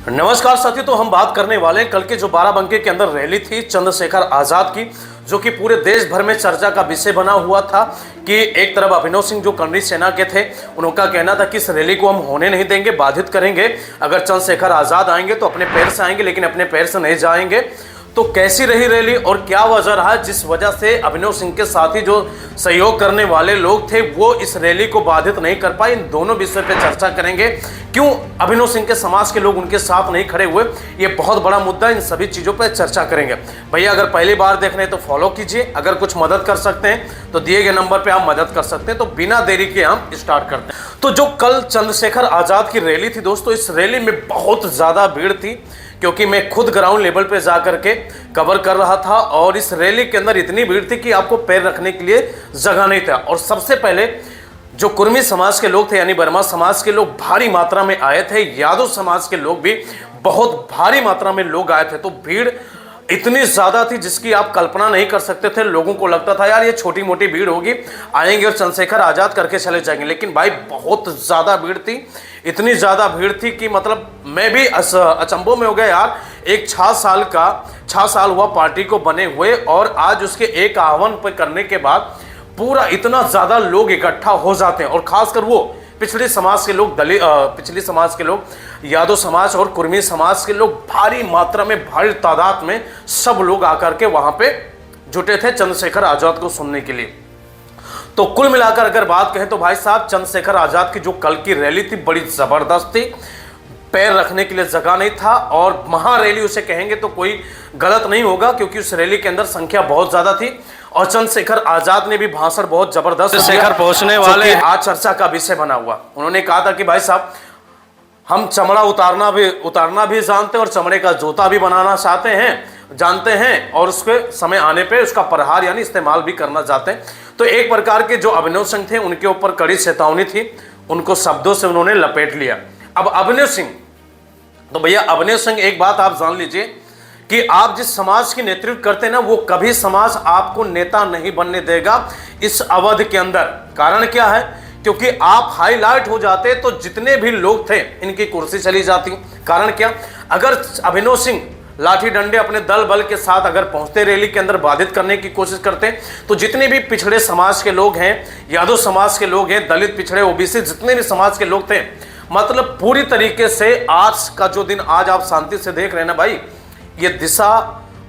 नमस्कार साथियों, तो हम बात करने वाले हैं कल के जो बाराबंकी के अंदर रैली थी चंद्रशेखर आजाद की, जो कि पूरे देश भर में चर्चा का विषय बना हुआ था। कि एक तरफ अभिनव सिंह जो कर्नल सेना के थे, उनका कहना था कि इस रैली को हम होने नहीं देंगे, बाधित करेंगे। अगर चंद्रशेखर आजाद आएंगे तो अपने पैर से आएंगे, लेकिन अपने पैर से नहीं जाएंगे। तो कैसी रही रैली और क्या वजह रहा जिस वजह से अभिनव सिंह के साथ ही जो सहयोग करने वाले लोग थे वो इस रैली को बाधित नहीं कर पाए, इन दोनों विषय पे चर्चा करेंगे। क्यों अभिनव सिंह के समाज के लोग उनके साथ नहीं खड़े हुए, ये बहुत बड़ा मुद्दा, इन सभी चीज़ों पर चर्चा करेंगे। भैया अगर पहली बार देख रहे हैं तो फॉलो कीजिए, अगर कुछ मदद कर सकते हैं तो दिए गए नंबर पर आप मदद कर सकते हैं। तो बिना देरी के हम स्टार्ट करते हैं। तो जो कल चंद्रशेखर आजाद की रैली थी दोस्तों, इस रैली में बहुत ज़्यादा भीड़ थी, क्योंकि मैं खुद ग्राउंड लेवल पे जाकर के कवर कर रहा था और इस रैली के अंदर इतनी भीड़ थी कि आपको पैर रखने के लिए जगह नहीं था। और सबसे पहले जो कुर्मी समाज के लोग थे यानी वर्मा समाज के लोग भारी मात्रा में आए थे, यादव समाज के लोग भी बहुत भारी मात्रा में लोग आए थे। तो भीड़ इतनी ज्यादा थी जिसकी आप कल्पना नहीं कर सकते थे। लोगों को लगता था यार ये छोटी मोटी भीड़ होगी, आएंगे और चंद्रशेखर आजाद करके चले जाएंगे, लेकिन भाई बहुत ज्यादा भीड़ थी। इतनी ज्यादा भीड़ थी कि मतलब मैं भी अचंभों में हो गया यार। एक 6 साल हुआ पार्टी को बने हुए और आज उसके एक आह्वान पर करने के बाद पूरा इतना ज्यादा लोग इकट्ठा हो जाते हैं। और खासकर वो पिछड़े समाज के लोग, पिछले समाज के लोग, यादव समाज और कुर्मी समाज के लोग भारी मात्रा में, भारी तादाद में सब लोग आकर के वहां पे जुटे थे चंद्रशेखर आजाद को सुनने के लिए। तो कुल मिलाकर अगर बात कहें तो भाई साहब, चंद्रशेखर आजाद की जो कल की रैली थी बड़ी जबरदस्त थी। पैर रखने के लिए जगह नहीं था और महारैली उसे कहेंगे तो कोई गलत नहीं होगा, क्योंकि उस रैली के अंदर संख्या बहुत ज्यादा थी और चंद्रशेखर आजाद ने भी भाषण बहुत जबरदस्त, चंद्रशेखर पहुंचने वाले आज चर्चा का विषय बना हुआ। उन्होंने कहा था कि भाई साहब हम चमड़ा उतारना भी जानते हैं और चमड़े का जूता भी बनाना जानते हैं और उसके समय आने पे उसका प्रहार यानी इस्तेमाल भी करना चाहते हैं। तो एक प्रकार के जो अभिनव सिंह थे उनके ऊपर कड़ी चेतावनी थी, उनको शब्दों से उन्होंने लपेट लिया। अब अभिनव सिंह, तो भैया अभिनव सिंह एक बात आप जान लीजिए कि आप जिस समाज की नेतृत्व करते हैं ना, वो कभी समाज आपको नेता नहीं बनने देगा इस अवधि के अंदर। कारण क्या है? क्योंकि आप हाईलाइट हो जाते तो जितने भी लोग थे इनकी कुर्सी चली जाती। कारण क्या? अगर अभिनव सिंह लाठी डंडे अपने दल बल के साथ अगर पहुंचते, रैली के अंदर बाधित करने की कोशिश करते, तो जितने भी पिछड़े समाज के लोग हैं, यादव समाज के लोग हैं, दलित, पिछड़े, ओबीसी, जितने भी समाज के लोग थे, मतलब पूरी तरीके से आज का जो दिन आज आप शांति से देख रहे हैं ना भाई, ये दिशा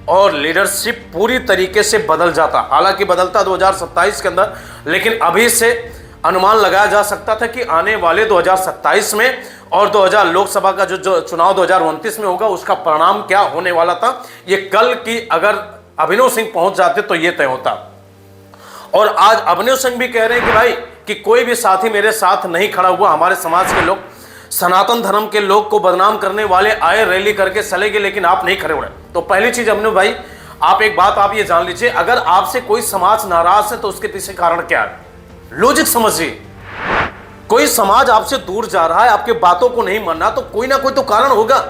और लीडरशिप पूरी तरीके से बदल जाता। हालांकि बदलता 2027 के अंदर, लेकिन अभी से अनुमान लगाया जा सकता था कि आने वाले 2027 में और 2000 लोकसभा का जो चुनाव 2029 में होगा उसका परिणाम क्या होने वाला था, ये कल की अगर अभिनव सिंह पहुंच जाते तो ये तय होता। और आज अभिनव सिंह भी कह रहे हैं कि भाई कि कोई भी साथी मेरे साथ नहीं खड़ा हुआ। हमारे समाज के लोग, सनातन धर्म के लोग को बदनाम करने वाले आए, रैली करके चले गए, लेकिन आप नहीं खड़े हुए। तो पहली चीज अभिनव भाई, आप एक बात आप ये जान लीजिए, अगर आपसे कोई समाज नाराज है तो उसके पीछे कारण क्या है? लॉजिक समझिए। कोई समाज आपसे दूर जा रहा है, आपके बातों को नहीं मानना, तो कोई ना कोई तो कारण होगा।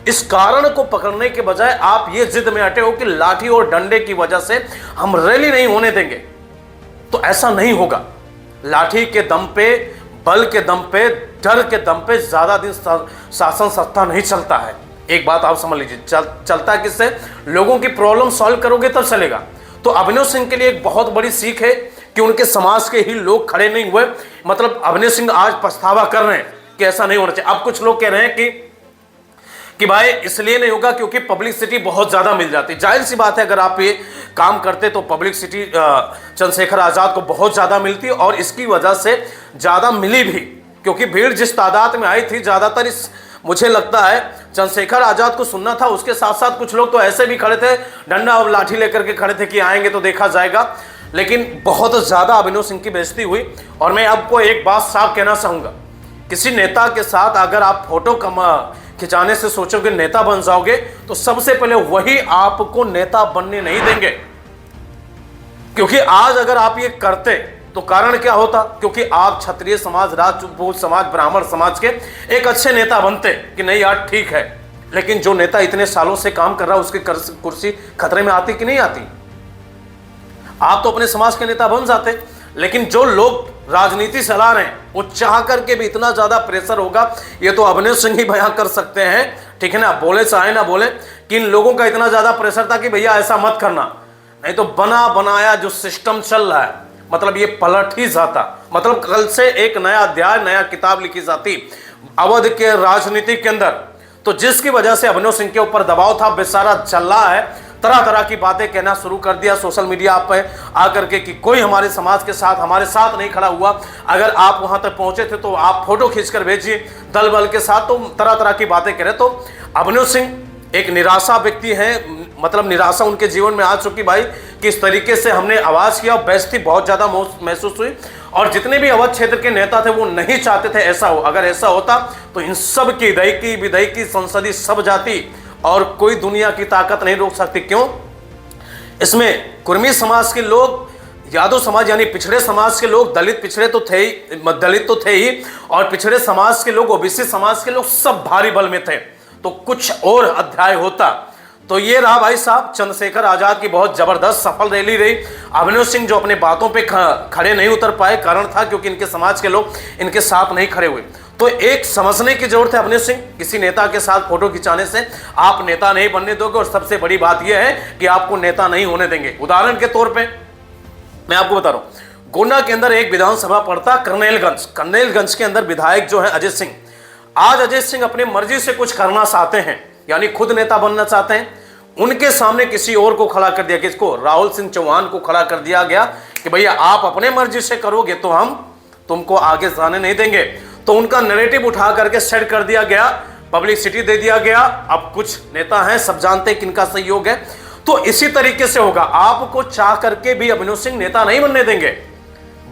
इस कारण को पकड़ने के बजाय आप ये जिद में अटे हो कि लाठी और डंडे की वजह से हम रैली नहीं होने देंगे, तो ऐसा नहीं होगा। लाठी के दम पे, बल के दम पे, डर के दम पे ज्यादा दिन शासन सत्ता नहीं चलता है। एक बात आप समझ लीजिए, चलता किससे? लोगों की प्रॉब्लम सॉल्व करोगे तब चलेगा। तो अभिनव सिंह के लिए एक बहुत बड़ी सीख है कि उनके समाज के ही लोग खड़े नहीं हुए। मतलब अभिनव सिंह आज पछतावा कर रहे हैं कि ऐसा नहीं होना चाहिए। अब कुछ लोग कह रहे हैं कि भाई इसलिए नहीं होगा क्योंकि पब्लिसिटी बहुत ज्यादा मिल जाती। जाहिर सी बात है, अगर आप ये काम करते तो पब्लिसिटी चंद्रशेखर आजाद को बहुत ज्यादा मिलती और इसकी वजह से ज्यादा मिली भी, क्योंकि भीड़ जिस तादाद में आई थी ज्यादातर मुझे लगता है चंद्रशेखर आजाद को सुनना था। उसके साथ साथ कुछ लोग तो ऐसे भी खड़े थे, डंडा और लाठी लेकर के खड़े थे कि आएंगे तो देखा जाएगा। लेकिन बहुत ज्यादा अभिनव सिंह की बेइज्जती हुई। और मैं आपको एक बात साफ कहना चाहूंगा, किसी नेता के साथ अगर आप फोटो खिंचाने से सोचोगे नेता बन जाओगे, तो सबसे पहले वही आपको नेता बनने नहीं देंगे। क्योंकि आज अगर आप ये करते तो कारण क्या होता? क्योंकि आप क्षत्रिय समाज, राजपूत समाज, ब्राह्मण समाज के एक अच्छे नेता बनते कि नहीं यार ठीक है। लेकिन जो नेता इतने सालों से काम कर रहा है उसकी कुर्सी खतरे में आती कि नहीं आती? आप तो अपने समाज के नेता बन जाते। लेकिन जो लोग राजनीति चला रहे हैं वो चाह करके भी इतना ज्यादा प्रेशर होगा, ये तो अभिनव सिंह ही बयां कर सकते हैं। ठीक है ना, बोले चाहे ना बोले, कि इन लोगों का इतना ज्यादा प्रेशर था कि भैया ऐसा मत करना, नहीं तो बना बनाया जो सिस्टम चल रहा है, मतलब ये पलट ही जाता। मतलब कल से एक नया अध्याय, नया किताब लिखी जाती अवध के राजनीति के अंदर। तो जिसकी वजह से अभिनव सिंह के ऊपर दबाव था, बेचारा चल रहा है, तरह तरह की बातें कहना शुरू कर दिया सोशल मीडिया पे आकर के कि कोई हमारे समाज के साथ, हमारे साथ नहीं खड़ा हुआ, अगर आप वहां तक पहुंचे थे तो आप फोटो खींचकर भेजिए दल बल के साथ। तो तरह तरह की बातें करे। तो अभिनव सिंह एक निराशा व्यक्ति है, मतलब निराशा उनके जीवन में आ चुकी भाई, कि इस तरीके से हमने आवाज किया, बेइज्जती बहुत ज्यादा महसूस हुई। और जितने भी अवध क्षेत्र के नेता थे वो नहीं चाहते थे ऐसा हो। अगर ऐसा होता तो इन सब की दईकी विधेयकी संसदीय सब जाती और कोई दुनिया की ताकत नहीं रोक सकती। क्यों? इसमें कुर्मी समाज के लोग, यादव समाज यानी पिछड़े समाज के लोग, दलित पिछड़े तो थे ही, दलित तो थे ही, और पिछड़े समाज के लोग, ओबीसी समाज के लोग सब भारी बल में थे। तो कुछ और अध्याय होता। तो ये रहा भाई साहब चंद्रशेखर आजाद की बहुत जबरदस्त सफल रैली रही। अभिनव सिंह जो अपने बातों पे खड़े नहीं उतर पाए, कारण था क्योंकि इनके समाज के लोग इनके साथ नहीं खड़े हुए। तो एक समझने की जरूरत है अभिनव सिंह, किसी नेता के साथ फोटो खिंचाने से आप नेता नहीं बनने दोगे, और सबसे बड़ी बात यह है कि आपको नेता नहीं होने देंगे। उदाहरण के तौर पर मैं आपको बता रहा हूं, गोंडा के अंदर एक विधानसभा पड़ता कर्नेलगंज के अंदर विधायक जो है अजय सिंह। आज अजय सिंह अपनी मर्जी से कुछ करना चाहते हैं, यानी खुद नेता बनना चाहते हैं। उनके सामने किसी और को खड़ा कर दिया, किसको? राहुल सिंह चौहान को खड़ा कर दिया गया कि भैया आप अपने मर्जी से करोगे तो हम तुमको आगे जाने नहीं देंगे। तो उनका नैरेटिव उठा करके सेट कर दिया गया, पब्लिसिटी दे दिया गया। अब कुछ नेता हैं, सब जानते हैं किनका सहयोग है। तो इसी तरीके से होगा, आपको चाह करके भी अभिनव सिंह नेता नहीं बनने देंगे।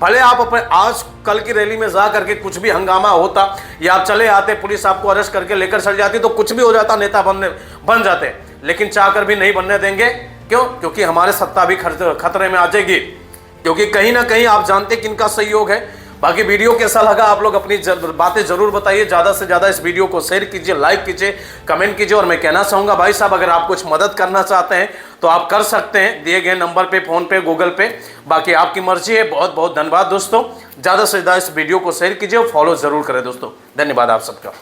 भले आप अपने आज कल की रैली में जा करके कुछ भी हंगामा होता, या आप चले आते, पुलिस आपको अरेस्ट करके लेकर चल जाती, तो कुछ भी हो जाता, नेता बन जाते, लेकिन चाहकर भी नहीं बनने देंगे। क्यों? क्योंकि हमारे सत्ता भी खतरे में आ जाएगी, क्योंकि कहीं ना कहीं आप जानते किनका सहयोग है। बाकी वीडियो कैसा लगा आप लोग अपनी बातें जरूर बताइए, ज्यादा से ज्यादा इस वीडियो को शेयर कीजिए, लाइक कीजिए, कमेंट कीजिए। और मैं कहना चाहूंगा भाई साहब, अगर आप कुछ मदद करना चाहते हैं तो आप कर सकते हैं दिए गए नंबर पे, फोन पे, गूगल पे, बाकी आपकी मर्जी है। बहुत बहुत धन्यवाद दोस्तों, ज्यादा से ज्यादा इस वीडियो को शेयर कीजिए और फॉलो जरूर करें दोस्तों। धन्यवाद आप सबका।